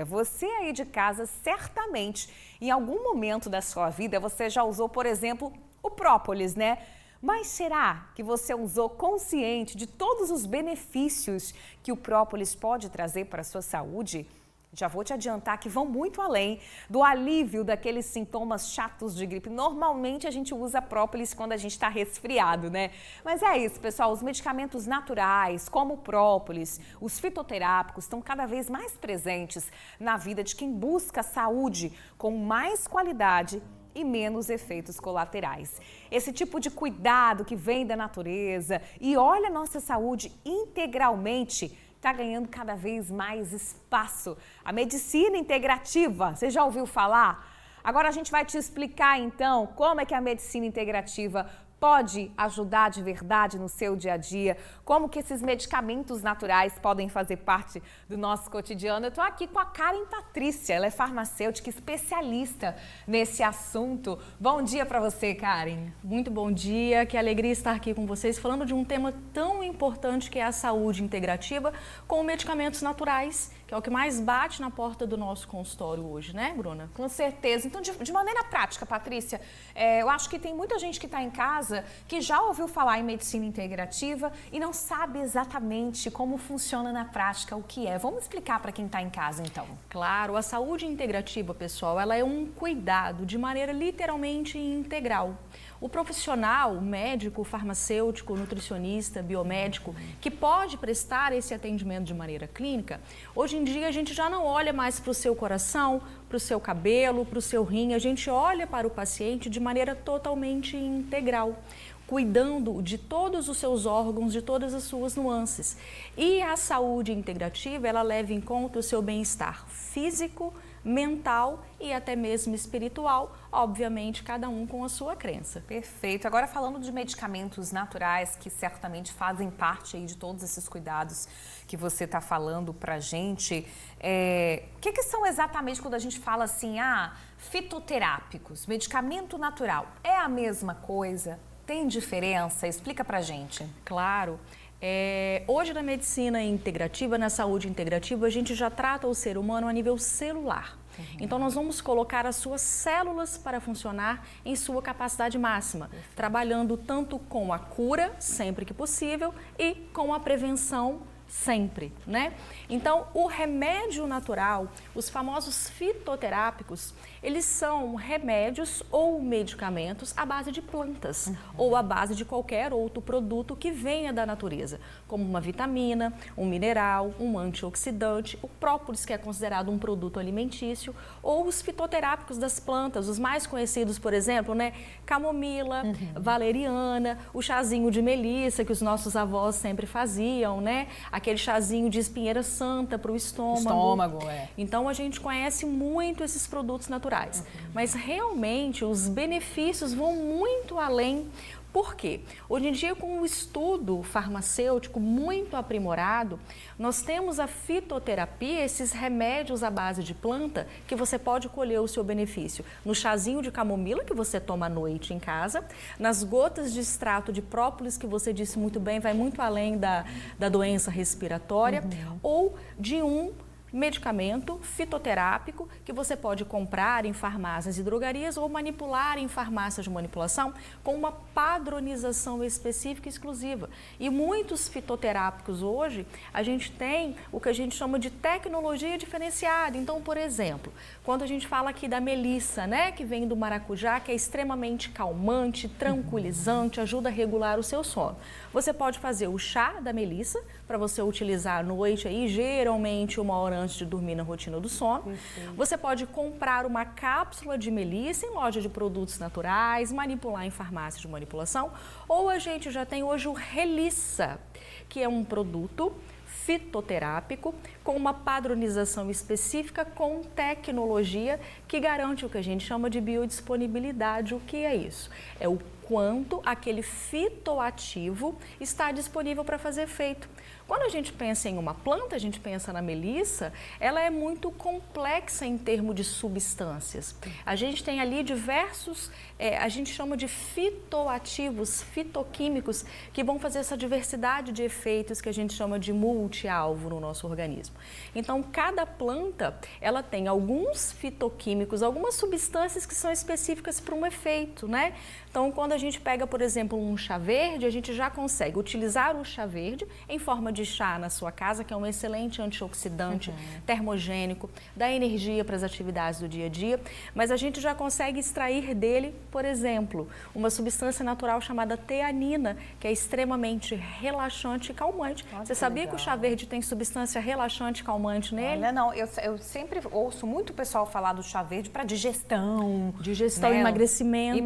Você aí de casa, certamente, em algum momento da sua vida, você já usou, por exemplo, o própolis, né? Mas será que você usou consciente de todos os benefícios que o própolis pode trazer para a sua saúde? Já vou te adiantar que vão muito além do alívio daqueles sintomas chatos de gripe. Normalmente a gente usa própolis quando a gente está resfriado, né? Mas é isso, pessoal, os medicamentos naturais, como o própolis, os fitoterápicos, estão cada vez mais presentes na vida de quem busca saúde com mais qualidade e menos efeitos colaterais. Esse tipo de cuidado que vem da natureza e olha a nossa saúde integralmente está ganhando cada vez mais espaço. A medicina integrativa, você já ouviu falar? Agora a gente vai te explicar então como é que a medicina integrativa pode ajudar de verdade no seu dia a dia, como que esses medicamentos naturais podem fazer parte do nosso cotidiano. Eu estou aqui com a Karen Patrícia, ela é farmacêutica, especialista nesse assunto. Bom dia para você, Karen. Muito bom dia, que alegria estar aqui com vocês, falando de um tema tão importante que é a saúde integrativa com medicamentos naturais, que é o que mais bate na porta do nosso consultório hoje, né, Bruna? Com certeza. Então, de maneira prática, Patrícia, eu acho que tem muita gente que está em casa que já ouviu falar em medicina integrativa e não sabe exatamente como funciona na prática, o que é. Vamos explicar para quem está em casa, então. Claro, a saúde integrativa, pessoal, ela é um cuidado de maneira literalmente integral. O profissional, médico, farmacêutico, nutricionista, biomédico, que pode prestar esse atendimento de maneira clínica, hoje em dia a gente já não olha mais para o seu coração, para o seu cabelo, para o seu rim, a gente olha para o paciente de maneira totalmente integral, cuidando de todos os seus órgãos, de todas as suas nuances. E a saúde integrativa, ela leva em conta o seu bem-estar físico, mental e até mesmo espiritual, obviamente cada um com a sua crença. Perfeito. Agora falando de medicamentos naturais que certamente fazem parte aí de todos esses cuidados que você está falando pra gente, o que são exatamente quando a gente fala assim, fitoterápicos, medicamento natural, é a mesma coisa? Tem diferença? Explica pra gente. Claro. Hoje na medicina integrativa, na saúde integrativa, a gente já trata o ser humano a nível celular. Então nós vamos colocar as suas células para funcionar em sua capacidade máxima, trabalhando tanto com a cura, sempre que possível, e com a prevenção, sempre, né? Então, o remédio natural, os famosos fitoterápicos, eles são remédios ou medicamentos à base de plantas ou à base de qualquer outro produto que venha da natureza, como uma vitamina, um mineral, um antioxidante, o própolis, que é considerado um produto alimentício, ou os fitoterápicos das plantas, os mais conhecidos, por exemplo, né? Camomila, valeriana, o chazinho de melissa que os nossos avós sempre faziam, né? Aquele chazinho de espinheira santa para o estômago. Então a gente conhece muito esses produtos naturais, mas realmente os benefícios vão muito além. Por quê? Hoje em dia, com o estudo farmacêutico muito aprimorado, nós temos a fitoterapia, esses remédios à base de planta, que você pode colher o seu benefício no chazinho de camomila que você toma à noite em casa, nas gotas de extrato de própolis, que você disse muito bem, vai muito além da doença respiratória, ou de um medicamento fitoterápico que você pode comprar em farmácias e drogarias ou manipular em farmácias de manipulação com uma padronização específica e exclusiva. E muitos fitoterápicos hoje, a gente tem o que a gente chama de tecnologia diferenciada. Então, por exemplo, quando a gente fala aqui da melissa, né, que vem do maracujá, que é extremamente calmante, tranquilizante, ajuda a regular o seu sono. Você pode fazer o chá da melissa para você utilizar à noite aí, geralmente 1 hora antes de dormir na rotina do sono. Você pode comprar uma cápsula de melissa em loja de produtos naturais, manipular em farmácia de manipulação, ou a gente já tem hoje o Relissa, que é um produto fitoterápico com uma padronização específica com tecnologia que garante o que a gente chama de biodisponibilidade. O que é isso? É o enquanto aquele fitoativo está disponível para fazer efeito. Quando a gente pensa em uma planta, a gente pensa na melissa, ela é muito complexa em termos de substâncias. A gente tem ali diversos, a gente chama de fitoativos, fitoquímicos, que vão fazer essa diversidade de efeitos que a gente chama de multi-alvo no nosso organismo. Então, cada planta, ela tem alguns fitoquímicos, algumas substâncias que são específicas para um efeito, né? Então, quando a gente pega, por exemplo, um chá verde, a gente já consegue utilizar o chá verde em forma de chá na sua casa, que é um excelente antioxidante, termogênico, dá energia para as atividades do dia a dia, mas a gente já consegue extrair dele, por exemplo, uma substância natural chamada teanina, que é extremamente relaxante e calmante. Nossa, você sabia legal. que o chá verde tem substância relaxante e calmante nele? Olha, não, eu sempre ouço muito pessoal falar do chá verde para digestão. Digestão, né? emagrecimento,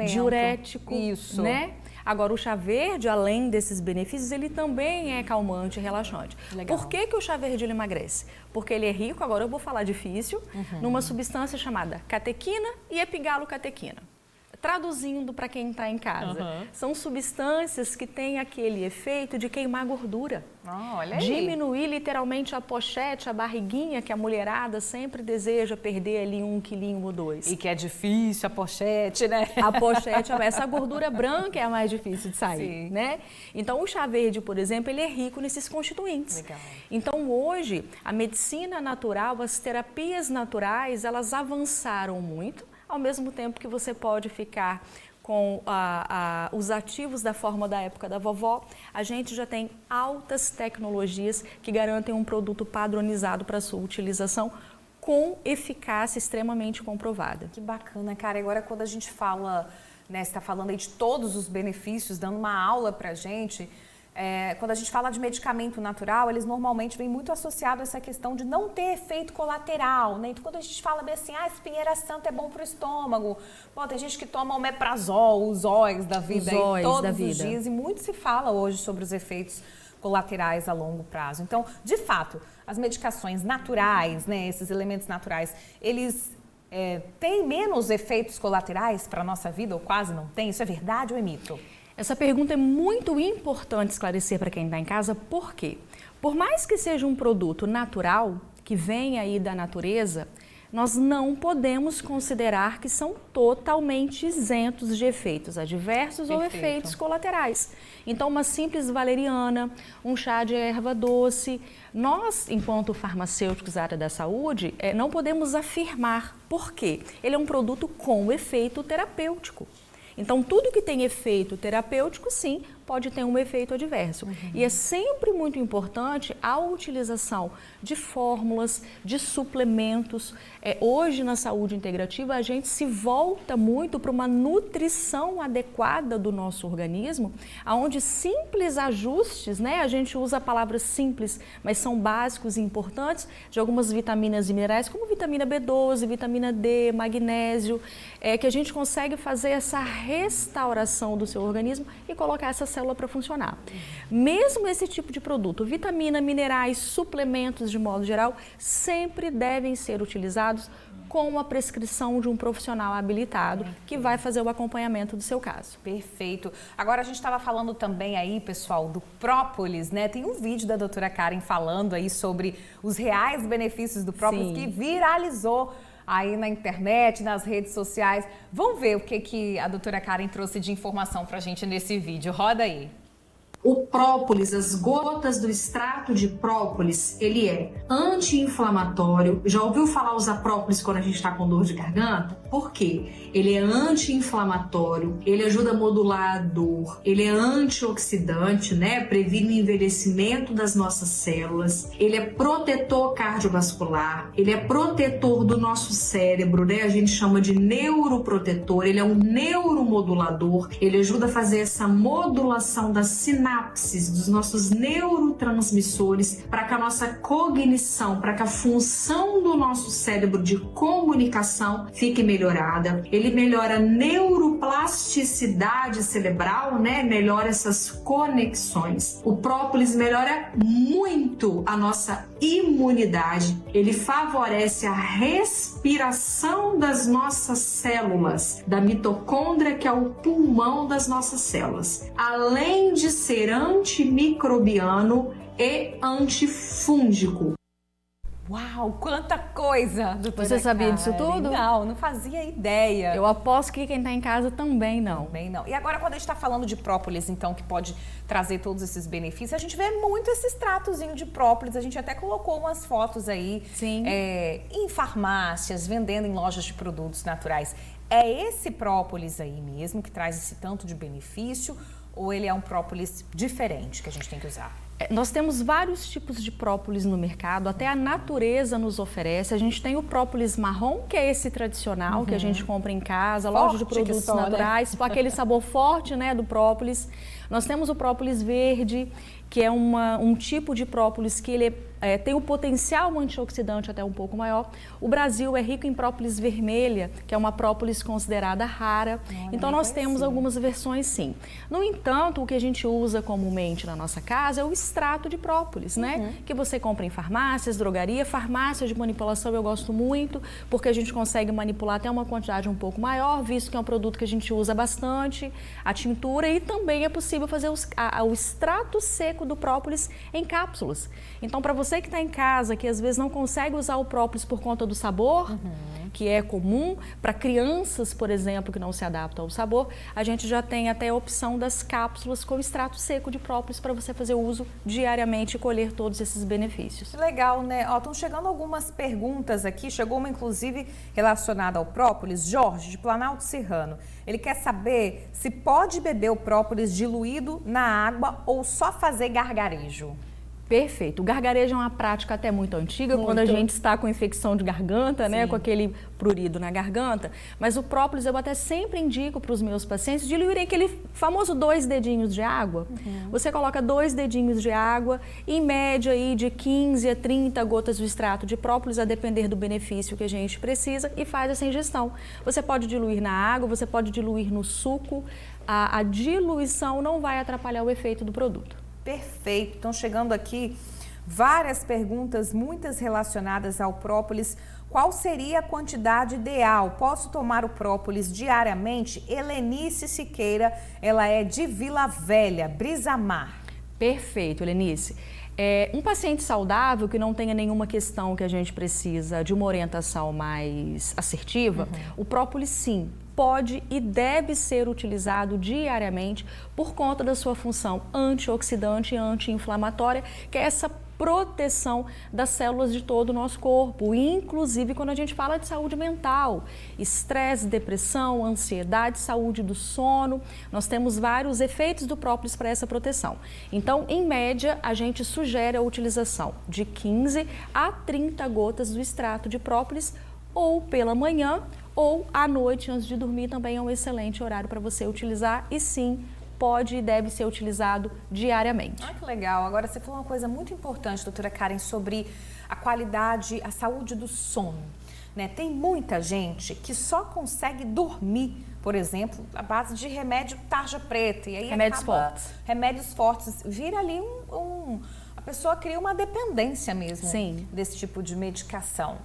diurético, isso, né? Agora, o chá verde, além desses benefícios, ele também é calmante e relaxante. Legal. Por que o chá verde ele emagrece? Porque ele é rico, agora eu vou falar difícil, numa substância chamada catequina e epigalocatequina. Traduzindo para quem está em casa, são substâncias que têm aquele efeito de queimar gordura. Olha aí. Diminuir literalmente a pochete, a barriguinha que a mulherada sempre deseja perder ali 1 quilinho ou 2. E que é difícil a pochete, né? A pochete, essa gordura branca é a mais difícil de sair, Sim. né? Então, o chá verde, por exemplo, ele é rico nesses constituintes. Legal. Então, hoje, a medicina natural, as terapias naturais, elas avançaram muito, ao mesmo tempo que você pode ficar com os ativos da forma da época da vovó, a gente já tem altas tecnologias que garantem um produto padronizado para a sua utilização com eficácia extremamente comprovada. Que bacana, cara. Agora, quando a gente fala, né, você está falando aí de todos os benefícios, dando uma aula pra gente, quando a gente fala de medicamento natural, eles normalmente vêm muito associados a essa questão de não ter efeito colateral, né? Então, quando a gente fala bem assim, espinheira santa é bom pro estômago, pô, tem gente que toma omeprazol, os óis da vida, todos os dias, e muito se fala hoje sobre os efeitos colaterais a longo prazo. Então, de fato, as medicações naturais, né, esses elementos naturais, eles têm menos efeitos colaterais para a nossa vida, ou quase não tem? Isso é verdade ou é mito? Essa pergunta é muito importante esclarecer para quem está em casa, por quê? Por mais que seja um produto natural, que vem aí da natureza, nós não podemos considerar que são totalmente isentos de efeitos adversos ou efeitos colaterais. Então, uma simples valeriana, um chá de erva doce, nós, enquanto farmacêuticos da área da saúde, não podemos afirmar. Por quê? Ele é um produto com efeito terapêutico. Então, tudo que tem efeito terapêutico, sim, pode ter um efeito adverso. E é sempre muito importante a utilização de fórmulas, de suplementos. Hoje, na saúde integrativa, a gente se volta muito para uma nutrição adequada do nosso organismo, onde simples ajustes, né? A gente usa a palavra simples, mas são básicos e importantes, de algumas vitaminas e minerais, como vitamina B12, vitamina D, magnésio, que a gente consegue fazer essa restauração do seu organismo e colocar essa célula para funcionar. Mesmo esse tipo de produto, vitamina, minerais, suplementos de modo geral, sempre devem ser utilizados com a prescrição de um profissional habilitado que vai fazer o acompanhamento do seu caso. Perfeito. Agora a gente estava falando também aí, pessoal, do própolis, né? Tem um vídeo da doutora Karen falando aí sobre os reais benefícios do própolis que viralizou aí na internet, nas redes sociais. Vamos ver o que a doutora Karen trouxe de informação pra gente nesse vídeo. Roda aí. O própolis, as gotas do extrato de própolis, ele é anti-inflamatório. Já ouviu falar usar própolis quando a gente está com dor de garganta? Por quê? Ele é anti-inflamatório, ele ajuda a modular a dor, ele é antioxidante, né? Previne o envelhecimento das nossas células, ele é protetor cardiovascular, ele é protetor do nosso cérebro, né? A gente chama de neuroprotetor, ele é um neuromodulador, ele ajuda a fazer essa modulação das sinapses sinapses, dos nossos neurotransmissores, para que a nossa cognição, para que a função do nosso cérebro de comunicação fique melhorada. Ele melhora a neuroplasticidade cerebral, né? Melhora essas conexões. O própolis melhora muito a nossa imunidade. Ele favorece a respiração das nossas células, da mitocôndria, que é o pulmão das nossas células. Além de ser antimicrobiano e antifúngico. Uau, quanta coisa! Você sabia disso tudo? Não fazia ideia. Eu aposto que quem está em casa também não. Também não. E agora, quando a gente está falando de própolis, então, que pode trazer todos esses benefícios, a gente vê muito esse extratozinho de própolis. A gente até colocou umas fotos aí em farmácias, vendendo em lojas de produtos naturais. É esse própolis aí mesmo que traz esse tanto de benefício, ou ele é um própolis diferente que a gente tem que usar? Nós temos vários tipos de própolis no mercado, até a natureza nos oferece. A gente tem o própolis marrom, que é esse tradicional que a gente compra em casa, loja de produtos naturais, com aquele sabor forte, né, do própolis. Nós temos o própolis verde, que é um tipo de própolis que ele tem um potencial antioxidante até um pouco maior. O Brasil é rico em própolis vermelha, que é uma própolis considerada rara. Então nós temos algumas versões sim. No entanto, o que a gente usa comumente na nossa casa é o extrato de própolis, né? Que você compra em farmácias, drogaria, farmácias de manipulação eu gosto muito, porque a gente consegue manipular até uma quantidade um pouco maior, visto que é um produto que a gente usa bastante, a tintura, e também é possível fazer o extrato seco do própolis em cápsulas. Então, para você que está em casa, que às vezes não consegue usar o própolis por conta do sabor, que é comum, para crianças, por exemplo, que não se adaptam ao sabor, a gente já tem até a opção das cápsulas com extrato seco de própolis para você fazer uso diariamente e colher todos esses benefícios. Legal, né? Estão chegando algumas perguntas aqui, chegou uma inclusive relacionada ao própolis. Jorge, de Planalto Serrano, ele quer saber se pode beber o própolis diluído na água ou só fazer gargarejo. Perfeito. O gargarejo é uma prática até muito antiga, quando a gente está com infecção de garganta, né, com aquele prurido na garganta. Mas o própolis eu até sempre indico para os meus pacientes diluírem aquele famoso 2 dedinhos de água. Você coloca 2 dedinhos de água, em média aí de 15 a 30 gotas do extrato de própolis, a depender do benefício que a gente precisa, e faz essa ingestão. Você pode diluir na água, você pode diluir no suco. A diluição não vai atrapalhar o efeito do produto. Perfeito. Estão chegando aqui várias perguntas, muitas relacionadas ao própolis. Qual seria a quantidade ideal? Posso tomar o própolis diariamente? Helenice Siqueira, ela é de Vila Velha, Brisa Mar. Perfeito, Helenice. Um paciente saudável que não tenha nenhuma questão que a gente precisa de uma orientação mais assertiva, o própolis sim pode e deve ser utilizado diariamente por conta da sua função antioxidante e anti-inflamatória, que é essa proteção das células de todo o nosso corpo, inclusive quando a gente fala de saúde mental, estresse, depressão, ansiedade, saúde do sono, nós temos vários efeitos do própolis para essa proteção. Então, em média, a gente sugere a utilização de 15 a 30 gotas do extrato de própolis ou pela manhã ou à noite antes de dormir, também é um excelente horário para você utilizar e sim, pode e deve ser utilizado diariamente. Ah, que legal. Agora, você falou uma coisa muito importante, doutora Karen, sobre a qualidade, a saúde do sono. Né? Tem muita gente que só consegue dormir, por exemplo, à base de remédio tarja preta. E aí remédios fortes. Vira ali a pessoa cria uma dependência mesmo desse tipo de medicação.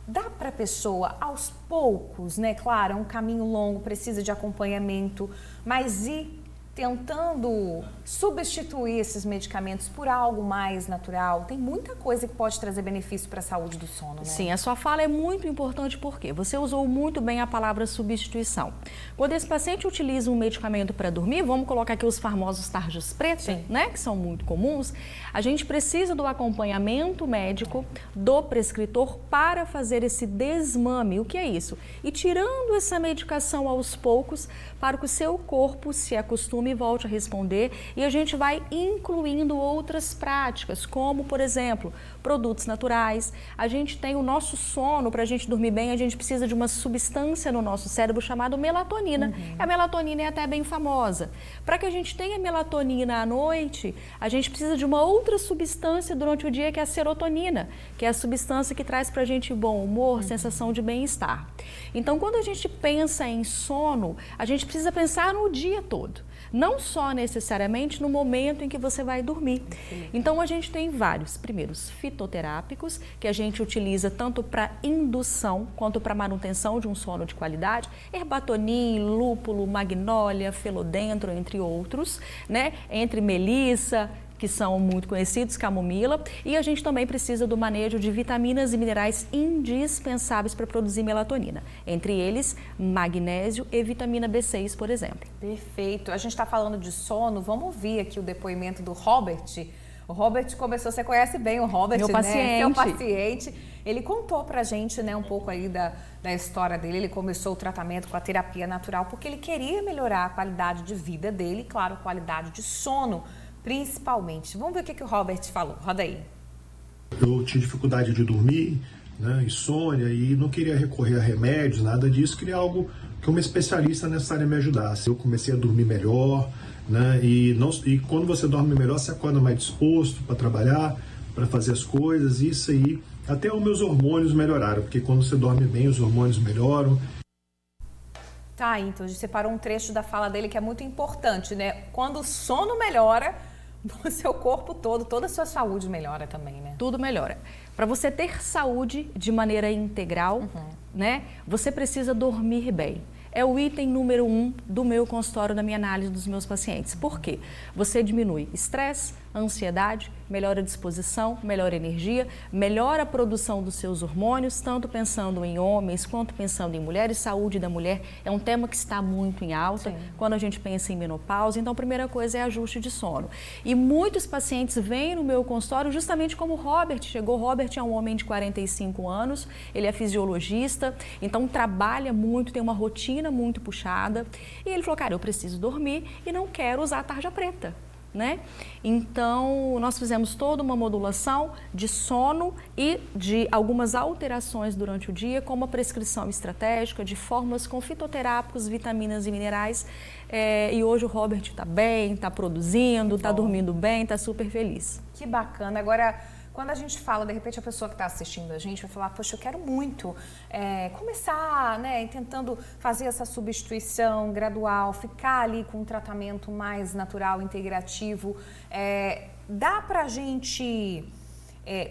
Dá para a pessoa, aos poucos, né? Claro, é um caminho longo, precisa de acompanhamento, mas ir tentando substituir esses medicamentos por algo mais natural. Tem muita coisa que pode trazer benefício para a saúde do sono, né? Sim, a sua fala é muito importante porque você usou muito bem a palavra substituição. Quando esse paciente utiliza um medicamento para dormir, vamos colocar aqui os famosos tarjas pretas, né, que são muito comuns, a gente precisa do acompanhamento médico do prescritor para fazer esse desmame. O que é isso? E tirando essa medicação aos poucos para que o seu corpo se acostume durma e volte a responder. E a gente vai incluindo outras práticas, como, por exemplo, produtos naturais. A gente tem o nosso sono, para a gente dormir bem, a gente precisa de uma substância no nosso cérebro chamada melatonina. A melatonina é até bem famosa. Para que a gente tenha melatonina à noite, a gente precisa de uma outra substância durante o dia, que é a serotonina, que é a substância que traz para a gente bom humor, sensação de bem-estar. Então, quando a gente pensa em sono, a gente precisa pensar no dia todo, não só necessariamente no momento em que você vai dormir. Então, a gente tem vários, primeiros, fitoterápicos, que a gente utiliza tanto para indução quanto para manutenção de um sono de qualidade, herbatonin, lúpulo, magnólia, felodendro, entre outros, né? Entre melissa, que são muito conhecidos, camomila, e a gente também precisa do manejo de vitaminas e minerais indispensáveis para produzir melatonina, entre eles magnésio e vitamina B6, por exemplo. Perfeito. A gente está falando de sono, vamos ouvir aqui o depoimento do Robert. O Robert começou, você conhece bem o Robert, meu paciente. né? Seu paciente. Ele contou pra gente, né, um pouco aí da história dele. Ele começou o tratamento com a terapia natural porque ele queria melhorar a qualidade de vida dele e, claro, a qualidade de sono, principalmente. Vamos ver o que o Robert falou. Roda aí. Eu tinha dificuldade de dormir, né, insônia, e não queria recorrer a remédios, nada disso. Queria algo que uma especialista nessa área me ajudasse. Eu comecei a dormir melhor, né, e quando você dorme melhor, você acorda mais disposto para trabalhar, para fazer as coisas. Isso aí, até os meus hormônios melhoraram, porque quando você dorme bem, os hormônios melhoram. Tá, então a gente separou um trecho da fala dele que é muito importante, né? Quando o sono melhora, o seu corpo todo, toda a sua saúde melhora também, né? Tudo melhora. Para você ter saúde de maneira integral, né? Você precisa dormir bem. É o item número 1 do meu consultório, da minha análise dos meus pacientes. Por quê? Você diminui estresse, ansiedade, melhora a disposição, melhora a energia, melhora a produção dos seus hormônios, tanto pensando em homens quanto pensando em mulheres. Saúde da mulher é um tema que está muito em alta. Sim. Quando a gente pensa em menopausa. Então, a primeira coisa é ajuste de sono. E muitos pacientes vêm no meu consultório justamente como o Robert chegou. O Robert é um homem de 45 anos, ele é fisiologista, então trabalha muito, tem uma rotina muito puxada. E ele falou, cara, eu preciso dormir e não quero usar a tarja preta. Né? Então, nós fizemos toda uma modulação de sono e de algumas alterações durante o dia, como a prescrição estratégica de fórmulas com fitoterápicos, vitaminas e minerais. E hoje o Robert está bem, está produzindo, está dormindo bem, está super feliz. Que bacana. Agora, quando a gente fala, de repente a pessoa que está assistindo a gente vai falar, poxa, eu quero muito começar, né, tentando fazer essa substituição gradual, ficar ali com um tratamento mais natural, integrativo. Dá pra gente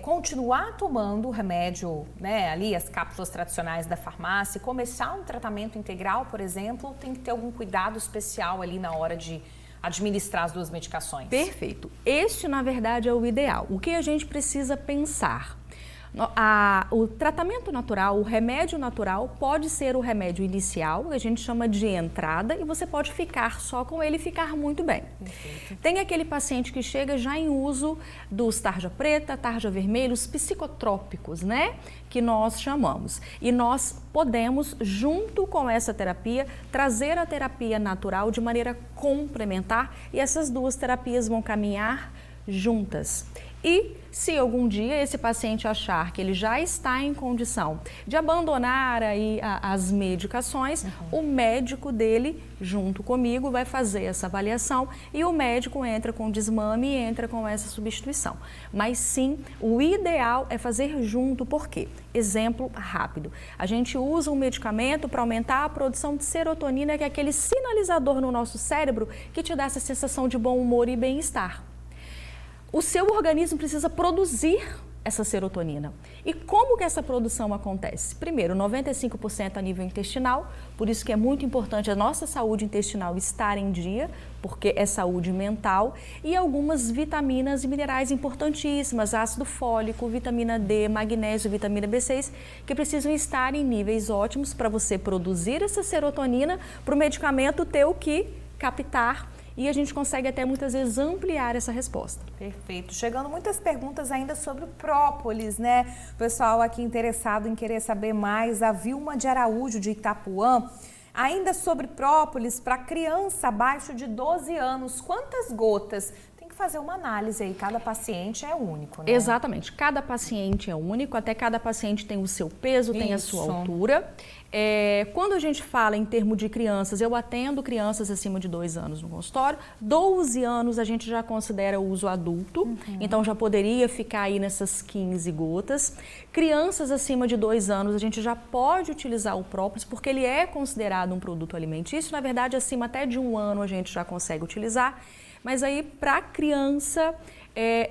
continuar tomando o remédio, né, ali as cápsulas tradicionais da farmácia, começar um tratamento integral, por exemplo, tem que ter algum cuidado especial ali na hora de administrar as duas medicações? Perfeito. Este, na verdade, é o ideal. O que a gente precisa pensar? O tratamento natural, o remédio natural, pode ser o remédio inicial, que a gente chama de entrada, e você pode ficar só com ele e ficar muito bem. Perfeito. Tem aquele paciente que chega já em uso dos tarja preta, tarja vermelha, os psicotrópicos, né? Que nós chamamos. E nós podemos, junto com essa terapia, trazer a terapia natural de maneira complementar, e essas duas terapias vão caminhar juntas. E se algum dia esse paciente achar que ele já está em condição de abandonar aí as medicações, o médico dele, junto comigo, vai fazer essa avaliação e o médico entra com desmame e entra com essa substituição. Mas sim, o ideal é fazer junto, por quê? Exemplo rápido. A gente usa um medicamento para aumentar a produção de serotonina, que é aquele sinalizador no nosso cérebro que te dá essa sensação de bom humor e bem-estar. O seu organismo precisa produzir essa serotonina. E como que essa produção acontece? Primeiro, 95% a nível intestinal, por isso que é muito importante a nossa saúde intestinal estar em dia, porque é saúde mental, e algumas vitaminas e minerais importantíssimas, ácido fólico, vitamina D, magnésio, vitamina B6, que precisam estar em níveis ótimos para você produzir essa serotonina, para o medicamento ter o que captar. E a gente consegue até muitas vezes ampliar essa resposta. Perfeito. Chegando muitas perguntas ainda sobre o própolis, né? O pessoal aqui interessado em querer saber mais. A Vilma de Araújo, de Itapuã, Ainda sobre própolis, para criança abaixo de 12 anos, quantas gotas? Tem que fazer uma análise aí, cada paciente é único, né? Exatamente, cada paciente é único, até cada paciente tem o seu peso, tem a sua altura. Quando a gente fala em termos de crianças, eu atendo crianças acima de 2 anos no consultório, 12 anos a gente já considera o uso adulto, então já poderia ficar aí nessas 15 gotas. Crianças acima de 2 anos a gente já pode utilizar o própolis porque ele é considerado um produto alimentício, na verdade acima até de 1 ano a gente já consegue utilizar, mas aí para criança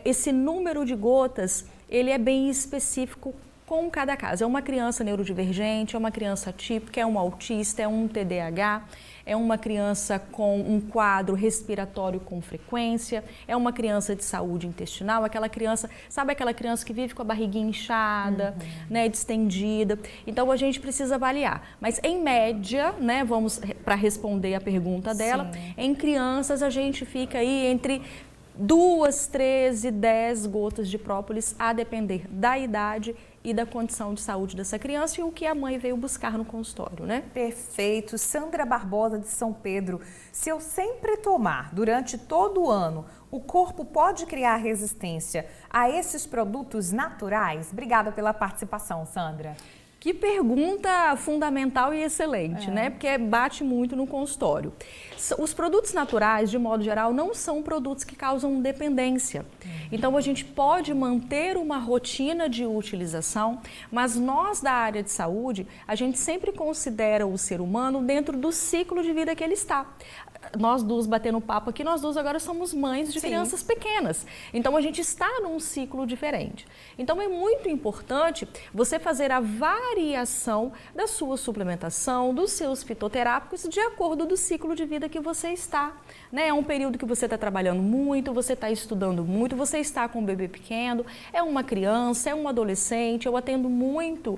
esse número de gotas ele é bem específico com cada caso. É uma criança neurodivergente, é uma criança atípica, é um autista, é um TDAH, é uma criança com um quadro respiratório com frequência, é uma criança de saúde intestinal, aquela criança, sabe aquela criança que vive com a barriguinha inchada, né, distendida. Então a gente precisa avaliar. Mas em média, né, vamos para responder a pergunta dela, em crianças a gente fica aí entre 2, 13, 10 gotas de própolis, a depender da idade e da condição de saúde dessa criança e o que a mãe veio buscar no consultório, né? Perfeito. Sandra Barbosa de São Pedro, se eu sempre tomar durante todo o ano, o corpo pode criar resistência a esses produtos naturais? Obrigada pela participação, Sandra. Que pergunta fundamental e excelente, né? Porque bate muito no consultório. Os produtos naturais, de modo geral, não são produtos que causam dependência. Então, a gente pode manter uma rotina de utilização, mas nós da área de saúde, a gente sempre considera o ser humano dentro do ciclo de vida que ele está. Nós duas batendo papo aqui, nós duas agora somos mães de crianças pequenas. Então, a gente está num ciclo diferente. Então, é muito importante você fazer a variação da sua suplementação, dos seus fitoterápicos, de acordo do ciclo de vida que você está. Né? É um período que você está trabalhando muito, você está estudando muito, você está com um bebê pequeno, é uma criança, é um adolescente. Eu atendo muito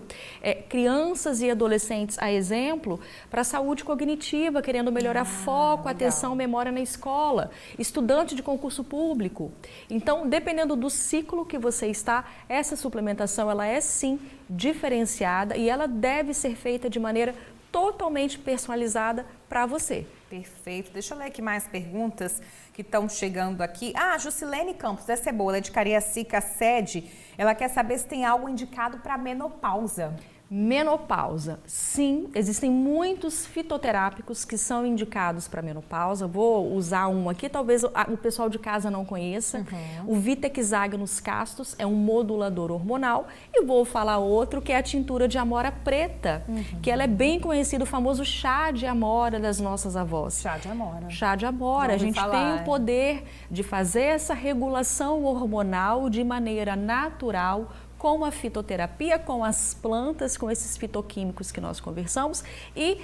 crianças e adolescentes, a exemplo, para a saúde cognitiva, querendo melhorar foco, atenção, memória na escola, estudante de concurso público. Então, dependendo do ciclo que você está, essa suplementação ela é sim diferenciada e ela deve ser feita de maneira totalmente personalizada para você. Perfeito. Deixa eu ler aqui mais perguntas que estão chegando aqui. Ah, Jusilene Campos, essa é boa, ela é de Cariacica, sede. Ela quer saber se tem algo indicado para menopausa. Menopausa, sim, existem muitos fitoterápicos que são indicados para menopausa. Vou usar um aqui, talvez o pessoal de casa não conheça. O Vitexisagnus castus é um modulador hormonal. E vou falar outro que é a tintura de amora preta, que ela é bem conhecida, o famoso chá de amora das nossas avós. Chá de amora. Chá de amora. A gente tem o poder de fazer essa regulação hormonal de maneira natural, com a fitoterapia, com as plantas, com esses fitoquímicos que nós conversamos. E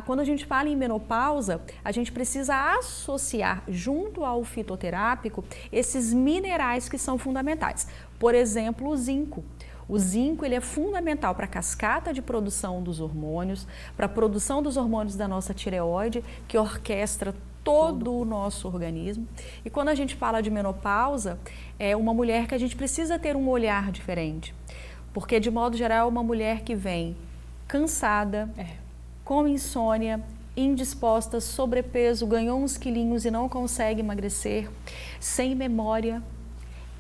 quando a gente fala em menopausa, a gente precisa associar junto ao fitoterápico esses minerais que são fundamentais. Por exemplo, o zinco. O zinco ele é fundamental para a cascata de produção dos hormônios, para a produção dos hormônios da nossa tireoide, que orquestra todo o nosso organismo. E quando a gente fala de menopausa, é uma mulher que a gente precisa ter um olhar diferente. Porque, de modo geral, é uma mulher que vem cansada, com insônia, indisposta, sobrepeso, ganhou uns quilinhos e não consegue emagrecer, sem memória,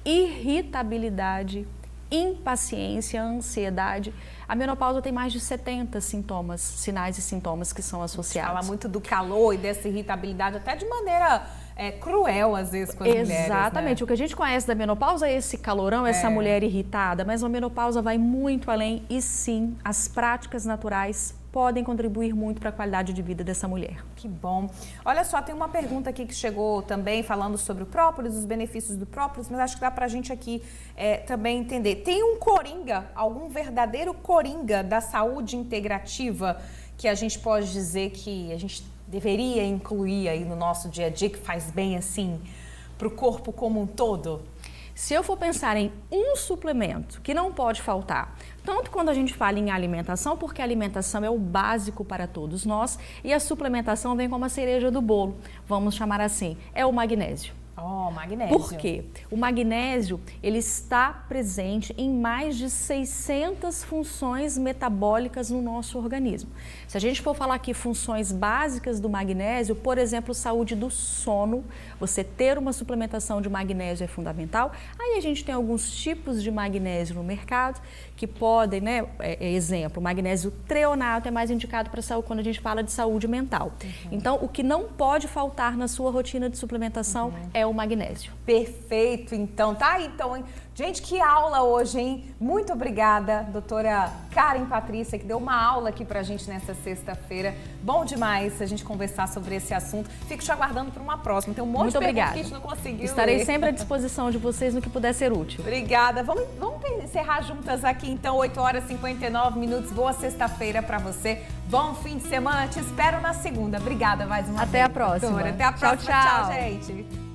irritabilidade, impaciência, ansiedade. A menopausa tem mais de 70 sintomas, sinais e sintomas que são associados. Fala muito do calor e dessa irritabilidade, até de maneira cruel, às vezes, com as mulheres. Exatamente. Né? O que a gente conhece da menopausa é esse calorão, essa mulher irritada, mas a menopausa vai muito além e sim, as práticas naturais podem contribuir muito para a qualidade de vida dessa mulher. Que bom. Olha só, tem uma pergunta aqui que chegou também falando sobre o própolis, os benefícios do própolis, mas acho que dá para a gente aqui também entender. Tem um coringa, algum verdadeiro coringa da saúde integrativa que a gente pode dizer que a gente deveria incluir aí no nosso dia a dia, que faz bem assim para o corpo como um todo? Se eu for pensar em um suplemento que não pode faltar, tanto quando a gente fala em alimentação, porque a alimentação é o básico para todos nós e a suplementação vem como a cereja do bolo, vamos chamar assim, é o magnésio. Oh, magnésio. Por quê? O magnésio, ele está presente em mais de 600 funções metabólicas no nosso organismo. Se a gente for falar aqui funções básicas do magnésio, por exemplo, saúde do sono, você ter uma suplementação de magnésio é fundamental. Aí a gente tem alguns tipos de magnésio no mercado que podem, né, exemplo, o magnésio treonato é mais indicado para saúde quando a gente fala de saúde mental. Então, o que não pode faltar na sua rotina de suplementação é o magnésio. Perfeito, então. Tá aí, então, hein? Gente, que aula hoje, hein? Muito obrigada, doutora Karen Patrícia, que deu uma aula aqui pra gente nessa sexta-feira. Bom demais a gente conversar sobre esse assunto. Fico te aguardando para uma próxima. Tem um monte de perguntas que a gente não conseguiu Estarei ler. sempre à disposição de vocês no que puder ser útil. Obrigada. Vamos encerrar juntas aqui, então, 8h59. Boa sexta-feira para você. Bom fim de semana. Te espero na segunda. Obrigada mais uma vez. Até a próxima. Doutora. Até a próxima. Tchau, tchau. Tchau, gente.